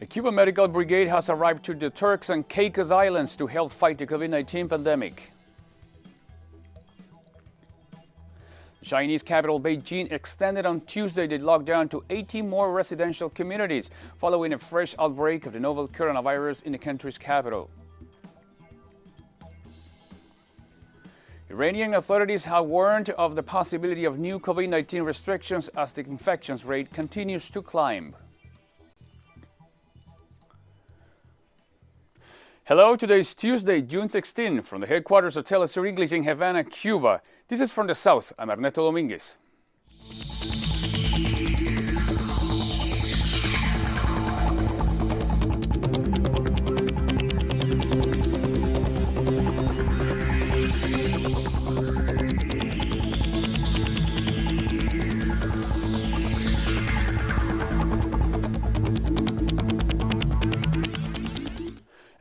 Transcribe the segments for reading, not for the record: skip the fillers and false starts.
A Cuban medical brigade has arrived to the Turks and Caicos Islands to help fight the COVID-19 pandemic. The Chinese capital Beijing extended on Tuesday the lockdown to 18 more residential communities following a fresh outbreak of the novel coronavirus in the country's capital. Iranian authorities have warned of the possibility of new COVID-19 restrictions as the infections rate continues to climb. Hello, today is Tuesday, June 16, from the headquarters of Telesur English in Havana, Cuba. This is From the South. I'm Ernesto Dominguez.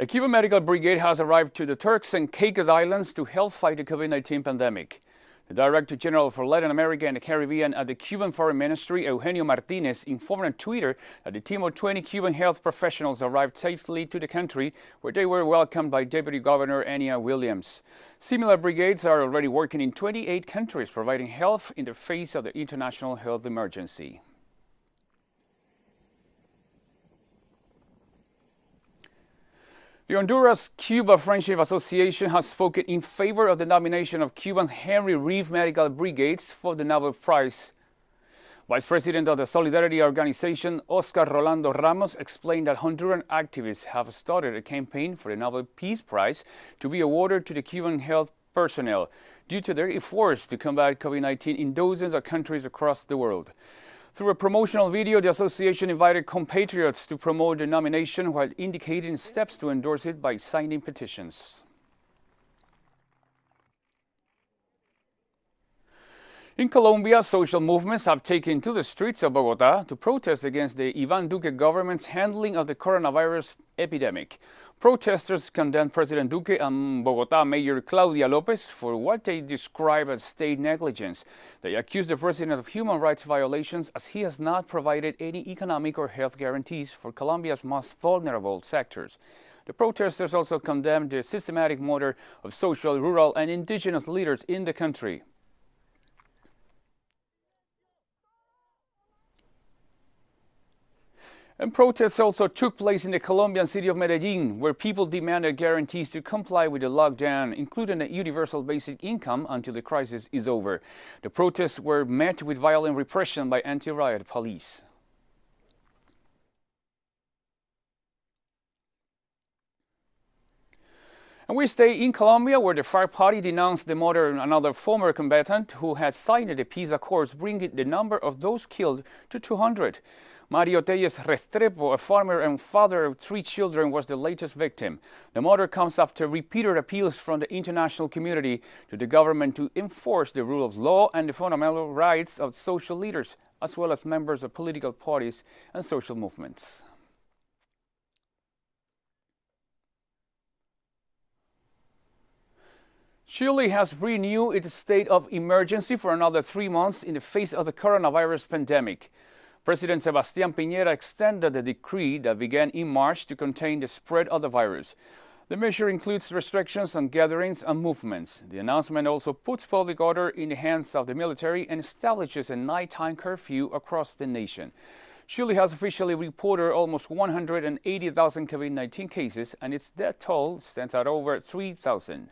A Cuban medical brigade has arrived to the Turks and Caicos Islands to help fight the COVID-19 pandemic. The Director General for Latin America and the Caribbean at the Cuban Foreign Ministry, Eugenio Martinez, informed on Twitter that the team of 20 Cuban health professionals arrived safely to the country, where they were welcomed by Deputy Governor Ania Williams. Similar brigades are already working in 28 countries, providing help in the face of the international health emergency. The Honduras-Cuba Friendship Association has spoken in favor of the nomination of Cuban's Henry Reeve Medical Brigades for the Nobel Prize. Vice President of the Solidarity Organization, Oscar Rolando Ramos, explained that Honduran activists have started a campaign for the Nobel Peace Prize to be awarded to the Cuban health personnel due to their efforts to combat COVID-19 in dozens of countries across the world. Through a promotional video, the association invited compatriots to promote the nomination while indicating steps to endorse it by signing petitions. In Colombia, social movements have taken to the streets of Bogotá to protest against the Iván Duque government's handling of the coronavirus epidemic. Protesters condemned President Duque and Bogotá Mayor Claudia López for what they describe as state negligence. They accuse the president of human rights violations as he has not provided any economic or health guarantees for Colombia's most vulnerable sectors. The protesters also condemned the systematic murder of social, rural, and indigenous leaders in the country. And protests also took place in the Colombian city of Medellin, where people demanded guarantees to comply with the lockdown, including a universal basic income until the crisis is over. The protests were met with violent repression by anti-riot police. And we stay in Colombia, where the FARC party denounced the murder of another former combatant who had signed the peace accords, bringing the number of those killed to 200. Mario Telles Restrepo, a farmer and father of 3 children, was the latest victim. The murder comes after repeated appeals from the international community to the government to enforce the rule of law and the fundamental rights of social leaders, as well as members of political parties and social movements. Chile has renewed its state of emergency for another 3 months in the face of the coronavirus pandemic. President Sebastián Piñera extended the decree that began in March to contain the spread of the virus. The measure includes restrictions on gatherings and movements. The announcement also puts public order in the hands of the military and establishes a nighttime curfew across the nation. Chile has officially reported almost 180,000 COVID-19 cases, and its death toll stands at over 3,000.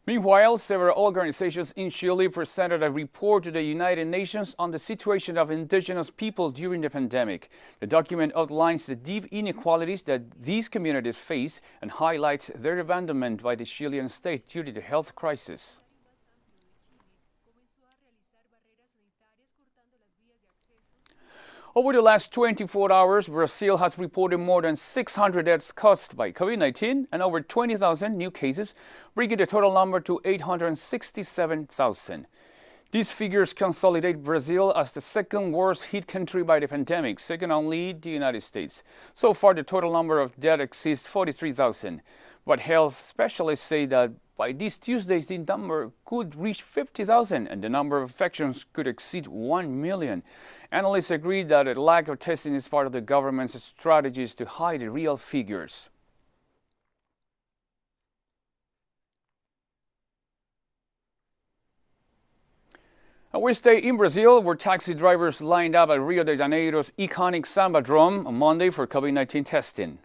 Meanwhile, several organizations in Chile presented a report to the United Nations on the situation of indigenous people during the pandemic. The document outlines the deep inequalities that these communities face and highlights their abandonment by the Chilean state due to the health crisis. Over the last 24 hours, Brazil has reported more than 600 deaths caused by COVID-19 and over 20,000 new cases, bringing the total number to 867,000. These figures consolidate Brazil as the second worst hit country by the pandemic, second only the United States. So far, the total number of deaths exceeds 43,000. But health specialists say that By this Tuesday, the number could reach 50,000 and the number of infections could exceed 1 million. Analysts agree that a lack of testing is part of the government's strategies to hide the real figures. And we stay in Brazil, where taxi drivers lined up at Rio de Janeiro's iconic Sambadrome on Monday for COVID-19 testing.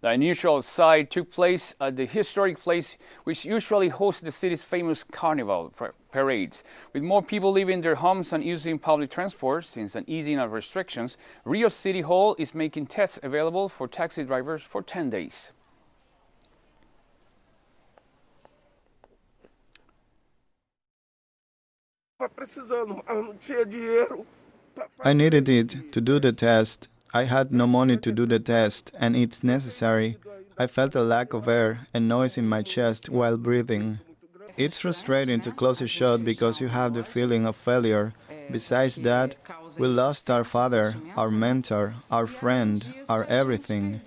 The unusual sight took place at the historic place, which usually hosts the city's famous carnival parades. With more people leaving their homes and using public transport since an easing of restrictions, Rio City Hall is making tests available for taxi drivers for 10 days. I needed it to do the test. I had no money to do the test, and it's necessary. I felt a lack of air and noise in my chest while breathing. It's frustrating to close a shot because you have the feeling of failure. Besides that, we lost our father, our mentor, our friend, our everything.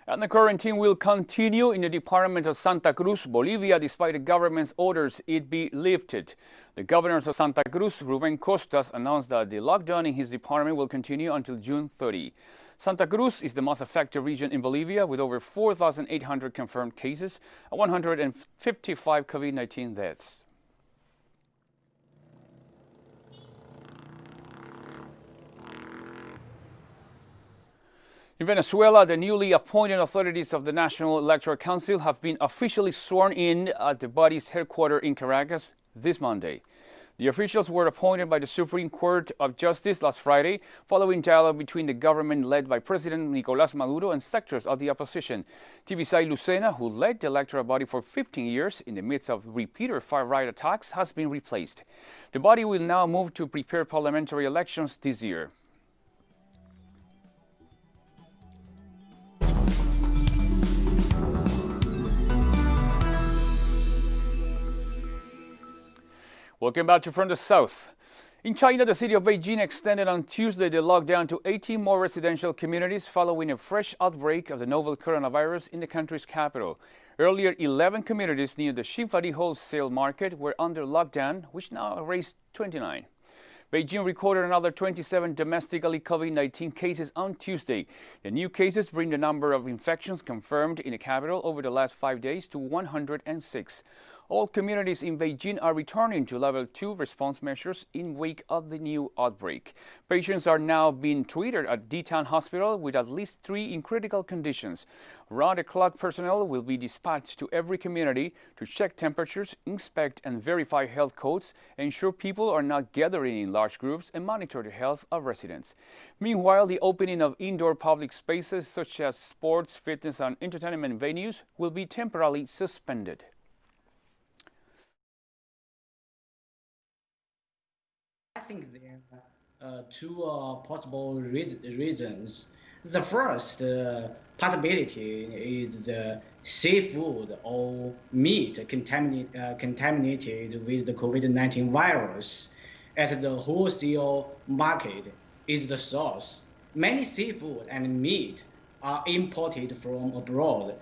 And the quarantine will continue in the department of Santa Cruz, Bolivia, despite the government's orders it be lifted. The governor of Santa Cruz, Ruben Costas, announced that the lockdown in his department will continue until June 30. Santa Cruz is the most affected region in Bolivia, with over 4,800 confirmed cases and 155 COVID-19 deaths. In Venezuela, the newly appointed authorities of the National Electoral Council have been officially sworn in at the body's headquarters in Caracas this Monday. The officials were appointed by the Supreme Court of Justice last Friday, following dialogue between the government led by President Nicolás Maduro and sectors of the opposition. Tibisay Lucena, who led the electoral body for 15 years in the midst of repeated far-right attacks, has been replaced. The body will now move to prepare parliamentary elections this year. Welcome back to From the South. In China, the city of Beijing extended on Tuesday the lockdown to 18 more residential communities following a fresh outbreak of the novel coronavirus in the country's capital. Earlier, 11 communities near the Xinfadi wholesale market were under lockdown, which now raised 29. Beijing recorded another 27 domestically COVID-19 cases on Tuesday. The new cases bring the number of infections confirmed in the capital over the last 5 days to 106. All communities in Beijing are returning to level 2 response measures in wake of the new outbreak. Patients are now being treated at D-Town Hospital with at least 3 in critical conditions. Round-the-clock personnel will be dispatched to every community to check temperatures, inspect and verify health codes, ensure people are not gathering in large groups, and monitor the health of residents. Meanwhile, the opening of indoor public spaces such as sports, fitness and entertainment venues will be temporarily suspended. I think there are two possible reasons. The first possibility is the seafood or meat contaminated with the COVID-19 virus at the wholesale market is the source. Many seafood and meat are imported from abroad.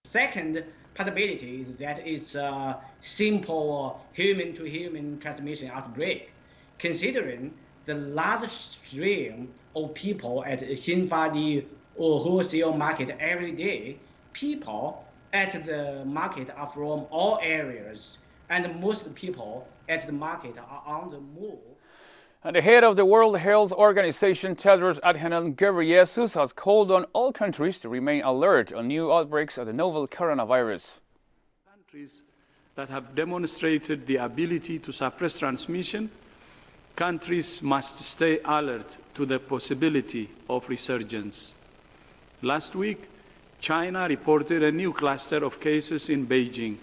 Second possibility is that it's a simple human-to-human transmission outbreak. Considering the large stream of people at Xinfadi or wholesale market every day, people at the market are from all areas, and most people at the market are on the move. And the head of the World Health Organization, Tedros Adhanom Ghebreyesus, has called on all countries to remain alert on new outbreaks of the novel coronavirus. Countries that have demonstrated the ability to suppress transmission, countries must stay alert to the possibility of resurgence. Last week, China reported a new cluster of cases in Beijing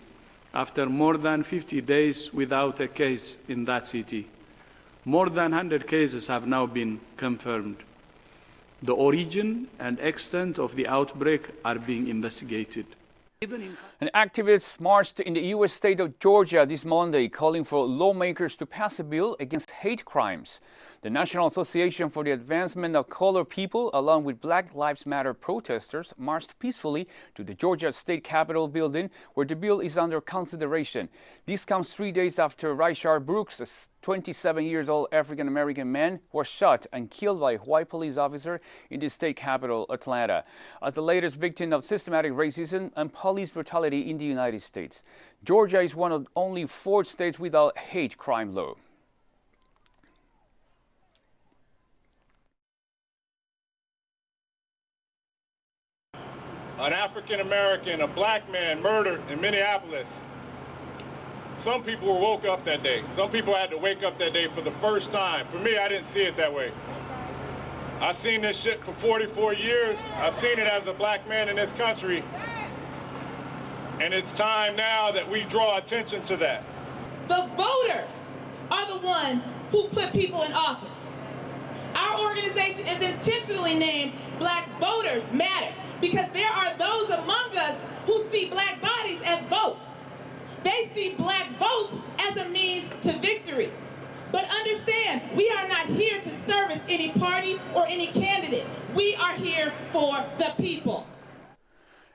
after more than 50 days without a case in that city. More than 100 cases have now been confirmed. The origin and extent of the outbreak are being investigated. And activists marched in the U.S. state of Georgia this Monday, calling for lawmakers to pass a bill against hate crimes. The National Association for the Advancement of Colored People, along with Black Lives Matter protesters, marched peacefully to the Georgia State Capitol building, where the bill is under consideration. This comes 3 days after Rayshard Brooks, a 27-year-old African-American man, was shot and killed by a white police officer in the state capital, Atlanta, as the latest victim of systematic racism and police brutality in the United States. Georgia is one of only 4 states without hate crime law. An African-American, a black man murdered in Minneapolis. Some people woke up that day. Some people had to wake up that day for the first time. For me, I didn't see it that way. I've seen this shit for 44 years. I've seen it as a black man in this country. And it's time now that we draw attention to that. The voters are the ones who put people in office. Our organization is intentionally named Black Voters Matter because there are those among us who see black bodies as votes. They see black votes as a means to victory. But understand, we are not here to service any party or any candidate. We are here for the people.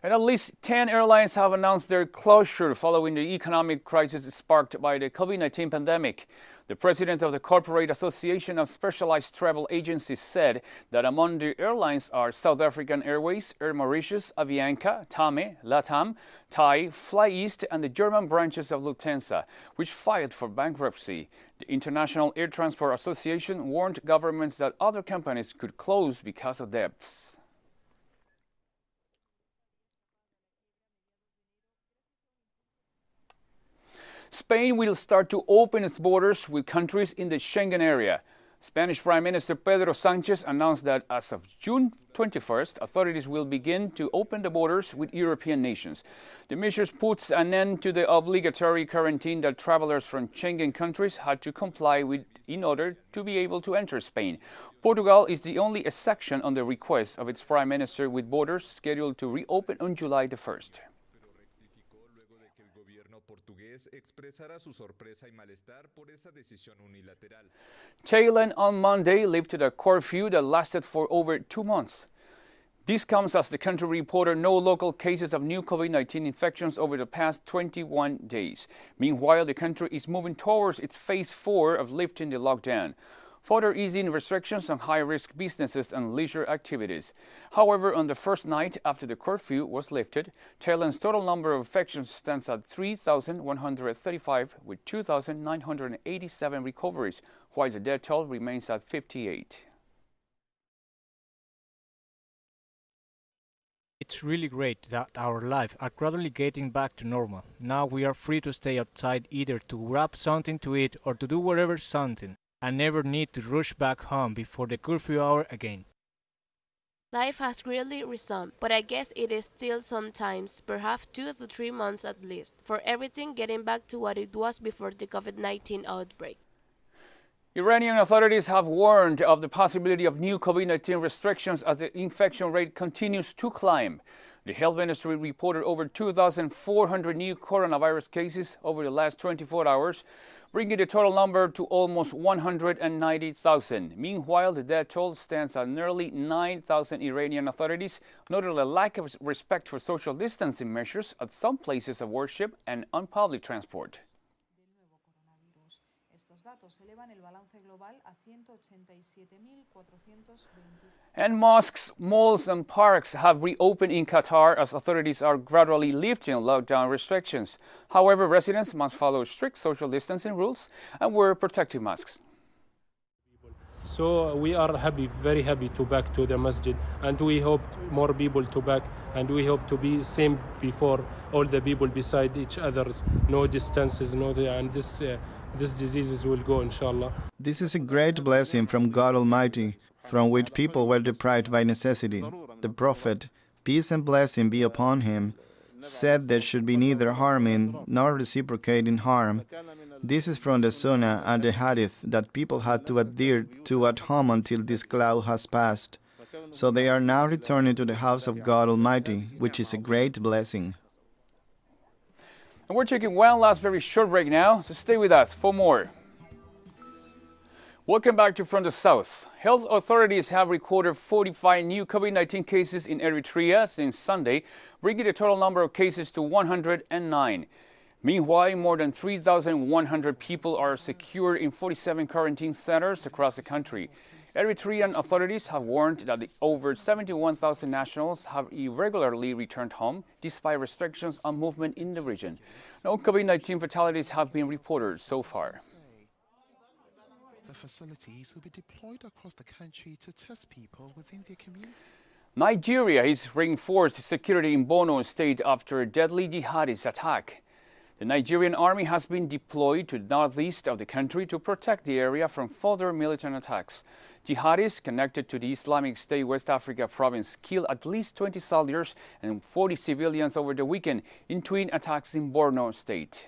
And at least 10 airlines have announced their closure following the economic crisis sparked by the COVID-19 pandemic. The president of the Corporate Association of Specialized Travel Agencies said that among the airlines are South African Airways, Air Mauritius, Avianca, TAME, LATAM, Thai, Fly East, and the German branches of Lufthansa, which filed for bankruptcy. The International Air Transport Association warned governments that other companies could close because of debts. Spain will start to open its borders with countries in the Schengen area. Spanish Prime Minister Pedro Sánchez announced that as of June 21st, authorities will begin to open the borders with European nations. The measures puts an end to the obligatory quarantine that travelers from Schengen countries had to comply with in order to be able to enter Spain. Portugal is the only exception on the request of its Prime Minister, with borders scheduled to reopen on July the 1st. Thailand on Monday lifted a curfew that lasted for over 2 months. This comes as the country reported no local cases of new COVID-19 infections over the past 21 days. Meanwhile, the country is moving towards its phase 4 of lifting the lockdown, further easing restrictions on high-risk businesses and leisure activities. However, on the first night after the curfew was lifted, Thailand's total number of infections stands at 3,135, with 2,987 recoveries, while the death toll remains at 58. It's really great that our lives are gradually getting back to normal. Now we are free to stay outside either to grab something to eat or to do whatever something, and never need to rush back home before the curfew hour again. Life has really resumed, but I guess it is still sometimes, perhaps 2 to 3 months at least, for everything getting back to what it was before the COVID-19 outbreak. Iranian authorities have warned of the possibility of new COVID-19 restrictions as the infection rate continues to climb. The health ministry reported over 2,400 new coronavirus cases over the last 24 hours, bringing the total number to almost 190,000. Meanwhile, the death toll stands at nearly 9,000. Iranian authorities noted a lack of respect for social distancing measures at some places of worship and on public transport. And mosques, malls and parks have reopened in Qatar as authorities are gradually lifting lockdown restrictions. However, residents must follow strict social distancing rules and wear protective masks. So we are happy, very happy to back to the masjid, and we hope more people to back, and we hope to be same before all the people beside each others, no distances, and this diseases will go, inshallah. This is a great blessing from God Almighty, from which people were deprived by necessity. The Prophet, peace and blessing be upon him, said there should be neither harming nor reciprocating harm. This is from the Sunnah and the Hadith that people had to adhere to at home until this cloud has passed. So they are now returning to the house of God Almighty, which is a great blessing. And we're taking one last very short break now, so stay with us for more. Welcome back to From the South. Health authorities have recorded 45 new COVID-19 cases in Eritrea since Sunday, bringing the total number of cases to 109. Meanwhile, more than 3,100 people are secured in 47 quarantine centers across the country. Eritrean authorities have warned that over 71,000 nationals have irregularly returned home, despite restrictions on movement in the region. No COVID-19 fatalities have been reported so far. The facilities will be deployed across the country to test people within their community. Nigeria is reinforced security in Borno State after a deadly jihadist attack. The Nigerian army has been deployed to the northeast of the country to protect the area from further militant attacks. Jihadists connected to the Islamic State West Africa province killed at least 20 soldiers and 40 civilians over the weekend in twin attacks in Borno State.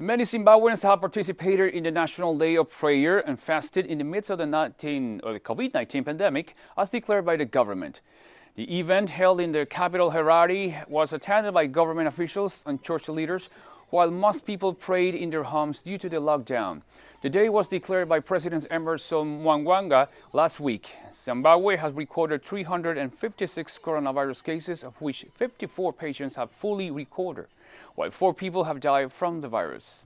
Many Zimbabweans have participated in the National Day of Prayer and fasted in the midst of the COVID-19 pandemic, as declared by the government. The event, held in the capital Harare, was attended by government officials and church leaders, while most people prayed in their homes due to the lockdown. The day was declared by President Emerson Mnangagwa last week. Zimbabwe has recorded 356 coronavirus cases, of which 54 patients have fully recovered, while 4 people have died from the virus.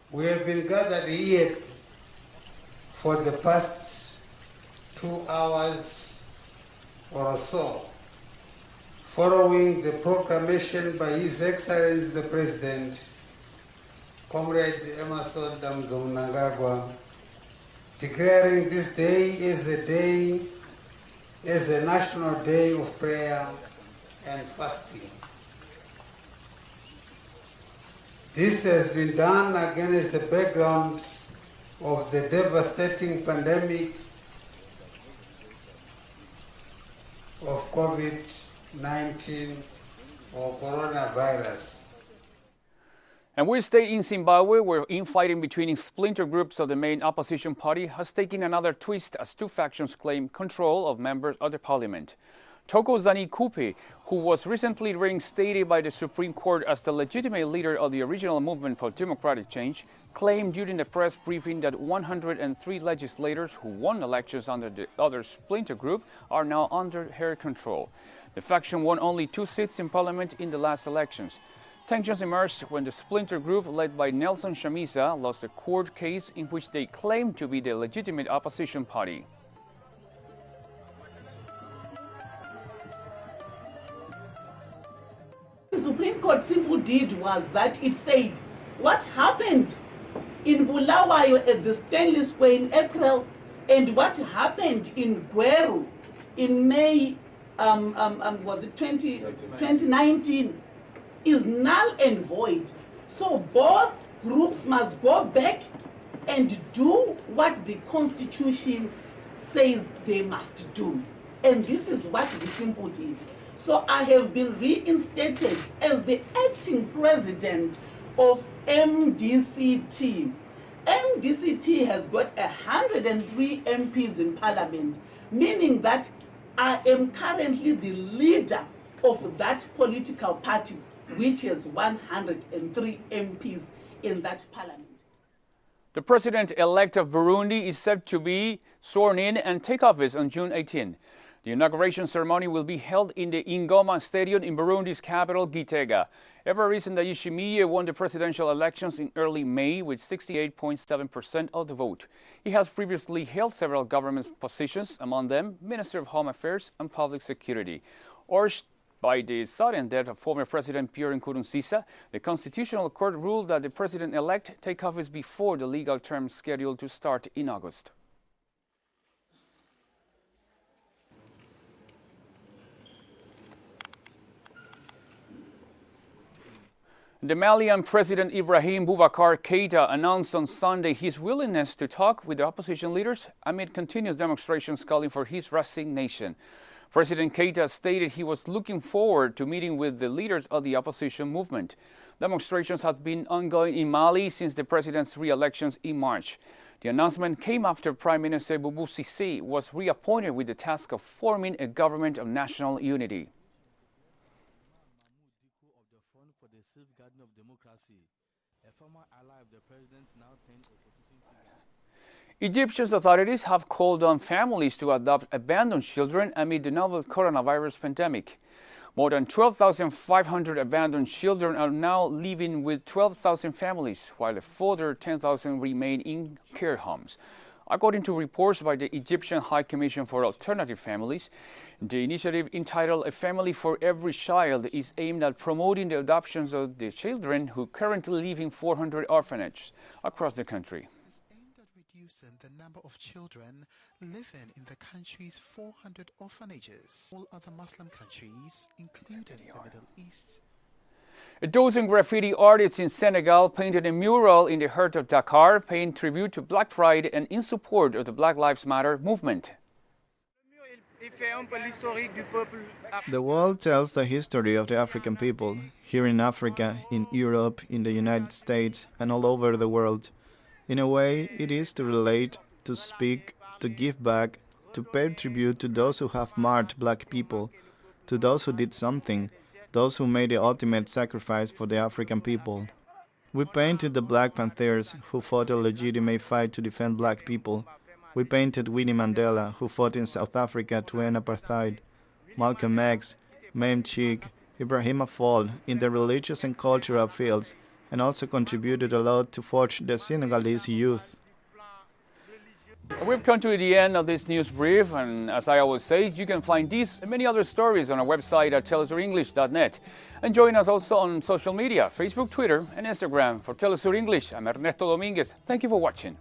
We have been gathered here for the past 2 hours or so, following the proclamation by His Excellency the President, Comrade Emerson Mnangagwa, declaring this day as a national day of prayer and fasting. This has been done against the background of the devastating pandemic of COVID-19 or coronavirus. And we stay in Zimbabwe, where infighting between splinter groups of the main opposition party has taken another twist as 2 factions claim control of members of the parliament. Thokozani Kupe, who was recently reinstated by the Supreme Court as the legitimate leader of the original movement for democratic change, claimed during the press briefing that 103 legislators who won elections under the other splinter group are now under her control. The faction won only 2 seats in parliament in the last elections. Tensions emerged when the splinter group, led by Nelson Chamisa, lost a court case in which they claimed to be the legitimate opposition party. The Supreme Court simply did was that it said what happened in Bulawayo at the Stanley Square in April and what happened in Gweru in May, was it 2019, is null and void. So both groups must go back and do what the Constitution says they must do. And this is what the simple did. So I have been reinstated as the acting president of MDCT. MDCT has got 103 MPs in parliament, meaning that I am currently the leader of that political party, which has 103 MPs in that parliament. The president-elect of Burundi is set to be sworn in and take office on June 18. The inauguration ceremony will be held in the Ingoma Stadium in Burundi's capital, Gitega. Evariste Ndayishimiye won the presidential elections in early May with 68.7% of the vote. He has previously held several government positions, among them Minister of Home Affairs and Public Security. Urged by the sudden death of former President Pierre Nkurunziza, the Constitutional Court ruled that the president-elect take office before the legal term scheduled to start in August. The Malian President Ibrahim Boubacar Keïta announced on Sunday his willingness to talk with the opposition leaders amid continuous demonstrations calling for his resignation. President Keïta stated he was looking forward to meeting with the leaders of the opposition movement. Demonstrations have been ongoing in Mali since the president's re-elections in March. The The announcement came after Prime Minister Boubou Cissé was reappointed with the task of forming a government of national unity. Egyptian authorities have called on families to adopt abandoned children amid the novel coronavirus pandemic. More than 12,500 abandoned children are now living with 12,000 families, while a further 10,000 remain in care homes. According to reports by the Egyptian High Commission for Alternative Families, the initiative entitled A Family for Every Child is aimed at promoting the adoptions of the children who currently live in 400 orphanages across the country. Reducing the number of children living in the country's 400 orphanages. All other Muslim countries, including the Middle East. A dozen graffiti artists in Senegal painted a mural in the heart of Dakar, paying tribute to Black Pride and in support of the Black Lives Matter movement. The wall tells the history of the African people, here in Africa, in Europe, in the United States, and all over the world. In a way, it is to relate, to speak, to give back, to pay tribute to those who have marked Black people, to those who did something, those who made the ultimate sacrifice for the African people. We painted the Black Panthers, who fought a legitimate fight to defend Black people. We painted Winnie Mandela, who fought in South Africa to end apartheid, Malcolm X, Mame Cheek, Ibrahim Fall in the religious and cultural fields, and also contributed a lot to forge the Senegalese youth. We've come to the end of this news brief, and as I always say, you can find these and many other stories on our website at telesurenglish.net. And join us also on social media, Facebook, Twitter, and Instagram. For Telesur English, I'm Ernesto Dominguez. Thank you for watching.